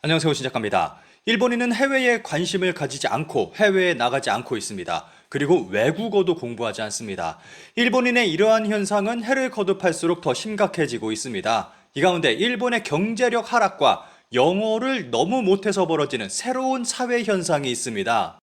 안녕하세요, 신작가입니다. 일본인은 해외에 관심을 가지지 않고 해외에 나가지 않고 있습니다. 그리고 외국어도 공부하지 않습니다. 일본인의 이러한 현상은 해를 거듭할수록 더 심각해지고 있습니다. 이 가운데 일본의 경제력 하락과 영어를 너무 못해서 벌어지는 새로운 사회 현상이 있습니다.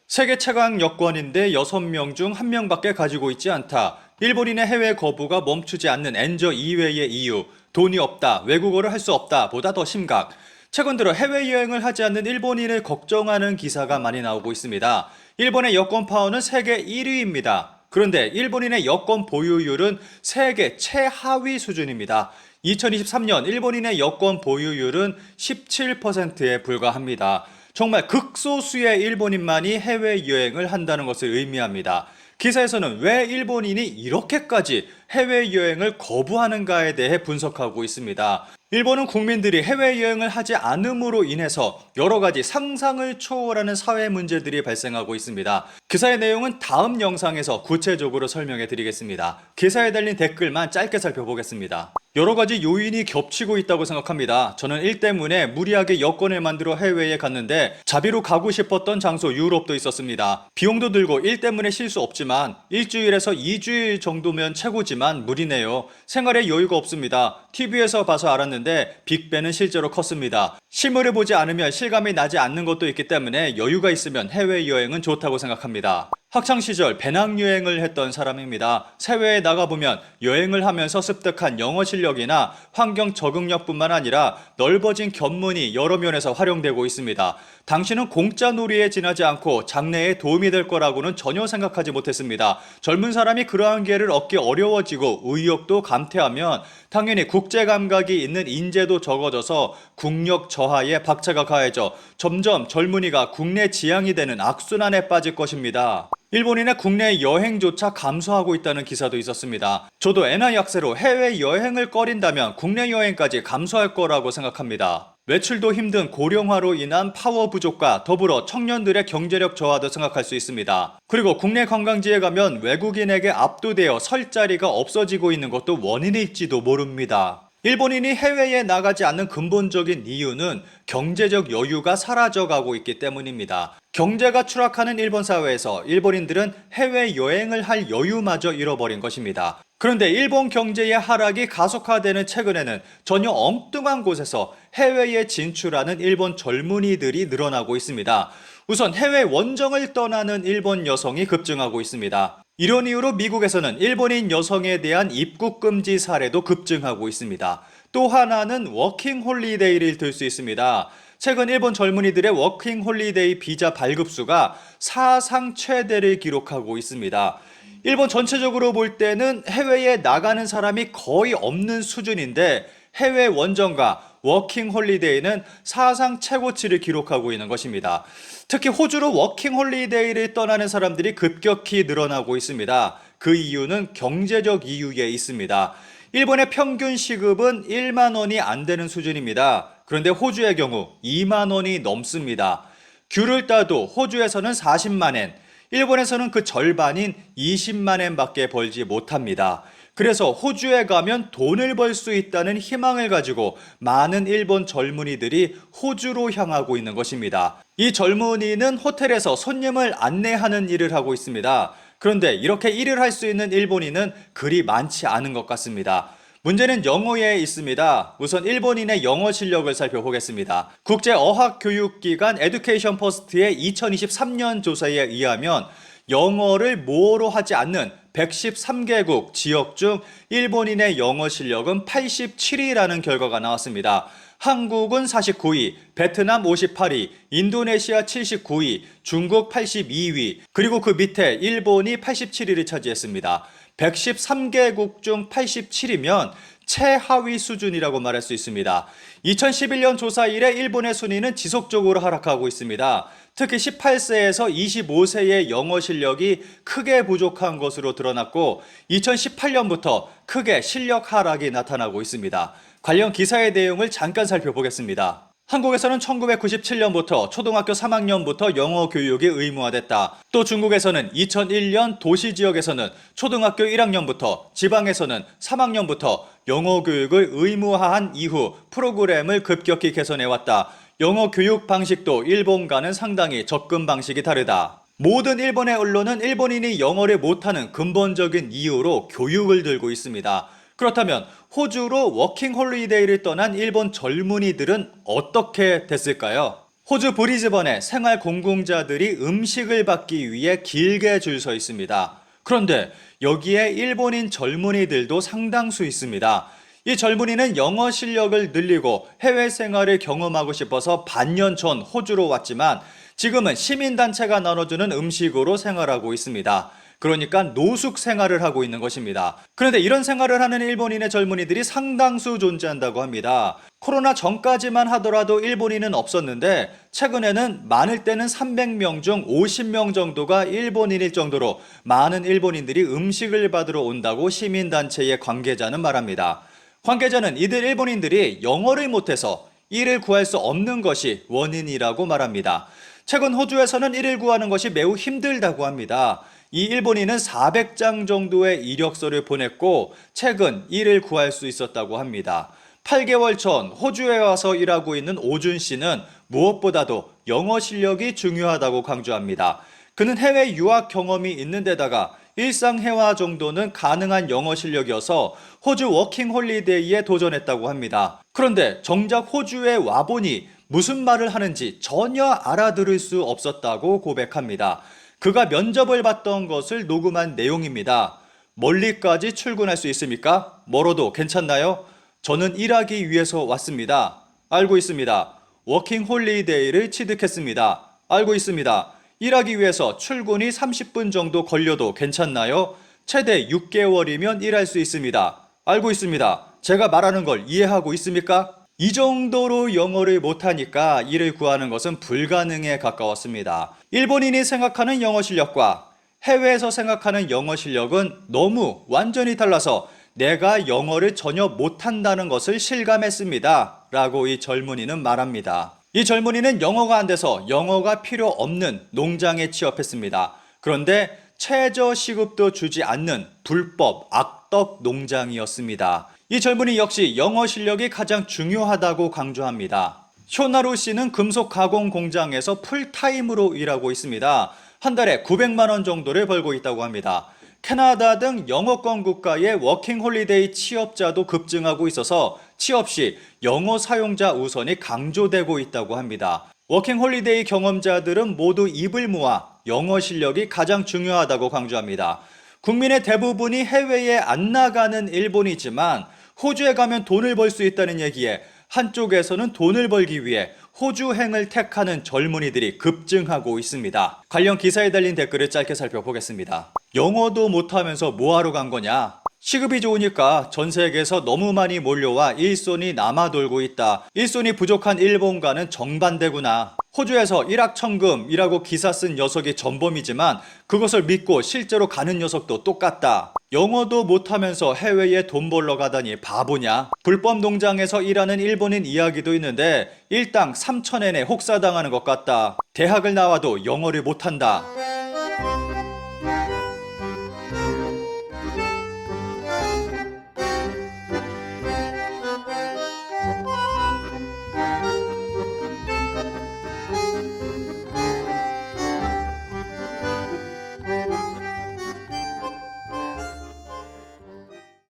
세계 최강 여권인데 6명 중 1명밖에 가지고 있지 않다. 일본인의 해외 거부가 멈추지 않는 엔저 이외의 이유, 돈이 없다, 외국어를 할 수 없다 보다 더 심각. 최근 들어 해외여행을 하지 않는 일본인을 걱정하는 기사가 많이 나오고 있습니다. 일본의 여권 파워는 세계 1위입니다. 그런데 일본인의 여권 보유율은 세계 최하위 수준입니다. 2023년 일본인의 여권 보유율은 17%에 불과합니다. 정말 극소수의 일본인만이 해외여행을 한다는 것을 의미합니다. 기사에서는 왜 일본인이 이렇게까지 해외여행을 거부하는가에 대해 분석하고 있습니다. 일본은 국민들이 해외여행을 하지 않음으로 인해서 여러 가지 상상을 초월하는 사회 문제들이 발생하고 있습니다. 기사의 내용은 다음 영상에서 구체적으로 설명해 드리겠습니다. 기사에 달린 댓글만 짧게 살펴보겠습니다. 여러 가지 요인이 겹치고 있다고 생각합니다. 저는 일 때문에 무리하게 여권을 만들어 해외에 갔는데 자비로 가고 싶었던 장소 유럽도 있었습니다. 비용도 들고 일 때문에 쉴 수 없지만 일주일에서 2주일 정도면 최고지만 무리네요. 생활에 여유가 없습니다. TV에서 봐서 알았는데 빅벤은 실제로 컸습니다. 실물을 보지 않으면 실감이 나지 않는 것도 있기 때문에 여유가 있으면 해외여행은 좋다고 생각합니다. 학창시절 배낭여행을 했던 사람입니다. 해외에 나가보면 여행을 하면서 습득한 영어 실력이나 환경 적응력뿐만 아니라 넓어진 견문이 여러 면에서 활용되고 있습니다. 당신은 공짜 놀이에 지나지 않고 장래에 도움이 될 거라고는 전혀 생각하지 못했습니다. 젊은 사람이 그러한 기회를 얻기 어려워지고 의욕도 감퇴하면 당연히 국제 감각이 있는 인재도 적어져서 국력 저하에 박차가 가해져 점점 젊은이가 국내 지향이 되는 악순환에 빠질 것입니다. 일본인의 국내 여행조차 감소하고 있다는 기사도 있었습니다. 저도 엔화 약세로 해외 여행을 꺼린다면 국내 여행까지 감소할 거라고 생각합니다. 외출도 힘든 고령화로 인한 파워 부족과 더불어 청년들의 경제력 저하도 생각할 수 있습니다. 그리고 국내 관광지에 가면 외국인에게 압도되어 설 자리가 없어지고 있는 것도 원인일지도 모릅니다. 일본인이 해외에 나가지 않는 근본적인 이유는 경제적 여유가 사라져가고 있기 때문입니다. 경제가 추락하는 일본 사회에서 일본인들은 해외여행을 할 여유마저 잃어버린 것입니다. 그런데 일본 경제의 하락이 가속화되는 최근에는 전혀 엉뚱한 곳에서 해외에 진출하는 일본 젊은이들이 늘어나고 있습니다. 우선 해외 원정을 떠나는 일본 여성이 급증하고 있습니다. 이런 이유로 미국에서는 일본인 여성에 대한 입국 금지 사례도 급증하고 있습니다. 또 하나는 워킹 홀리데이를 들 수 있습니다. 최근 일본 젊은이들의 워킹 홀리데이 비자 발급수가 사상 최대를 기록하고 있습니다. 일본 전체적으로 볼 때는 해외에 나가는 사람이 거의 없는 수준인데 해외 원정과 워킹 홀리데이는 사상 최고치를 기록하고 있는 것입니다. 특히 호주로 워킹 홀리데이를 떠나는 사람들이 급격히 늘어나고 있습니다. 그 이유는 경제적 이유에 있습니다. 일본의 평균 시급은 1만 원이 안 되는 수준입니다. 그런데 호주의 경우 2만 원이 넘습니다. 귤을 따도 호주에서는 40만 엔, 일본에서는 그 절반인 20만 엔밖에 벌지 못합니다. 그래서 호주에 가면 돈을 벌 수 있다는 희망을 가지고 많은 일본 젊은이들이 호주로 향하고 있는 것입니다. 이 젊은이는 호텔에서 손님을 안내하는 일을 하고 있습니다. 그런데 이렇게 일을 할 수 있는 일본인은 그리 많지 않은 것 같습니다. 문제는 영어에 있습니다. 우선 일본인의 영어 실력을 살펴보겠습니다. 국제어학교육기관 에듀케이션 퍼스트의 2023년 조사에 의하면 영어를 모어로 하지 않는 113개국 지역 중 일본인의 영어 실력은 87위라는 결과가 나왔습니다. 한국은 49위, 베트남 58위, 인도네시아 79위, 중국 82위, 그리고 그 밑에 일본이 87위를 차지했습니다. 113개국 중 87위면 최하위 수준이라고 말할 수 있습니다. 2011년 조사 이래 일본의 순위는 지속적으로 하락하고 있습니다. 특히 18세에서 25세의 영어 실력이 크게 부족한 것으로 드러났고 2018년부터 크게 실력 하락이 나타나고 있습니다. 관련 기사의 내용을 잠깐 살펴보겠습니다. 한국에서는 1997년부터 초등학교 3학년부터 영어 교육이 의무화됐다. 또 중국에서는 2001년 도시 지역에서는 초등학교 1학년부터, 지방에서는 3학년부터 영어 교육을 의무화한 이후 프로그램을 급격히 개선해왔다. 영어 교육 방식도 일본과는 상당히 접근 방식이 다르다. 모든 일본의 언론은 일본인이 영어를 못하는 근본적인 이유로 교육을 들고 있습니다. 그렇다면 호주로 워킹 홀리데이를 떠난 일본 젊은이들은 어떻게 됐을까요? 호주 브리즈번에 생활 공공자들이 음식을 받기 위해 길게 줄 서 있습니다. 그런데 여기에 일본인 젊은이들도 상당수 있습니다. 이 젊은이는 영어 실력을 늘리고 해외 생활을 경험하고 싶어서 반년 전 호주로 왔지만 지금은 시민단체가 나눠주는 음식으로 생활하고 있습니다. 그러니까 노숙 생활을 하고 있는 것입니다. 그런데 이런 생활을 하는 일본인의 젊은이들이 상당수 존재한다고 합니다. 코로나 전까지만 하더라도 일본인은 없었는데 최근에는 많을 때는 300명 중 50명 정도가 일본인일 정도로 많은 일본인들이 음식을 받으러 온다고 시민단체의 관계자는 말합니다. 관계자는 이들 일본인들이 영어를 못해서 일을 구할 수 없는 것이 원인이라고 말합니다. 최근 호주에서는 일을 구하는 것이 매우 힘들다고 합니다. 이 일본인은 400장 정도의 이력서를 보냈고 최근 일을 구할 수 있었다고 합니다. 8개월 전 호주에 와서 일하고 있는 오준 씨는 무엇보다도 영어 실력이 중요하다고 강조합니다. 그는 해외 유학 경험이 있는 데다가 일상회화 정도는 가능한 영어 실력이어서 호주 워킹 홀리데이에 도전했다고 합니다. 그런데 정작 호주에 와보니 무슨 말을 하는지 전혀 알아들을 수 없었다고 고백합니다. 그가 면접을 봤던 것을 녹음한 내용입니다. 멀리까지 출근할 수 있습니까? 멀어도 괜찮나요? 저는 일하기 위해서 왔습니다. 알고 있습니다. 워킹 홀리데이를 취득했습니다. 알고 있습니다. 일하기 위해서 출근이 30분 정도 걸려도 괜찮나요? 최대 6개월이면 일할 수 있습니다. 알고 있습니다. 제가 말하는 걸 이해하고 있습니까? 이 정도로 영어를 못하니까 일을 구하는 것은 불가능에 가까웠습니다. 일본인이 생각하는 영어 실력과 해외에서 생각하는 영어 실력은 너무 완전히 달라서 내가 영어를 전혀 못한다는 것을 실감했습니다. 라고 이 젊은이는 말합니다. 이 젊은이는 영어가 안 돼서 영어가 필요 없는 농장에 취업했습니다. 그런데 최저 시급도 주지 않는 불법 악덕 농장이었습니다. 이 젊은이 역시 영어 실력이 가장 중요하다고 강조합니다. 쇼나루 씨는 금속 가공 공장에서 풀타임으로 일하고 있습니다. 한 달에 900만 원 정도를 벌고 있다고 합니다. 캐나다 등 영어권 국가의 워킹 홀리데이 취업자도 급증하고 있어서 취업 시 영어 사용자 우선이 강조되고 있다고 합니다. 워킹 홀리데이 경험자들은 모두 입을 모아 영어 실력이 가장 중요하다고 강조합니다. 국민의 대부분이 해외에 안 나가는 일본이지만 호주에 가면 돈을 벌 수 있다는 얘기에 한쪽에서는 돈을 벌기 위해 호주행을 택하는 젊은이들이 급증하고 있습니다. 관련 기사에 달린 댓글을 짧게 살펴보겠습니다. 영어도 못하면서 뭐하러 간 거냐? 시급이 좋으니까 전 세계에서 너무 많이 몰려와 일손이 남아 돌고 있다. 일손이 부족한 일본과는 정반대구나. 호주에서 일확천금이라고 기사 쓴 녀석이 전범이지만 그것을 믿고 실제로 가는 녀석도 똑같다. 영어도 못하면서 해외에 돈 벌러 가다니 바보냐? 불법 농장에서 일하는 일본인 이야기도 있는데 일당 3,000엔에 혹사당하는 것 같다. 대학을 나와도 영어를 못한다.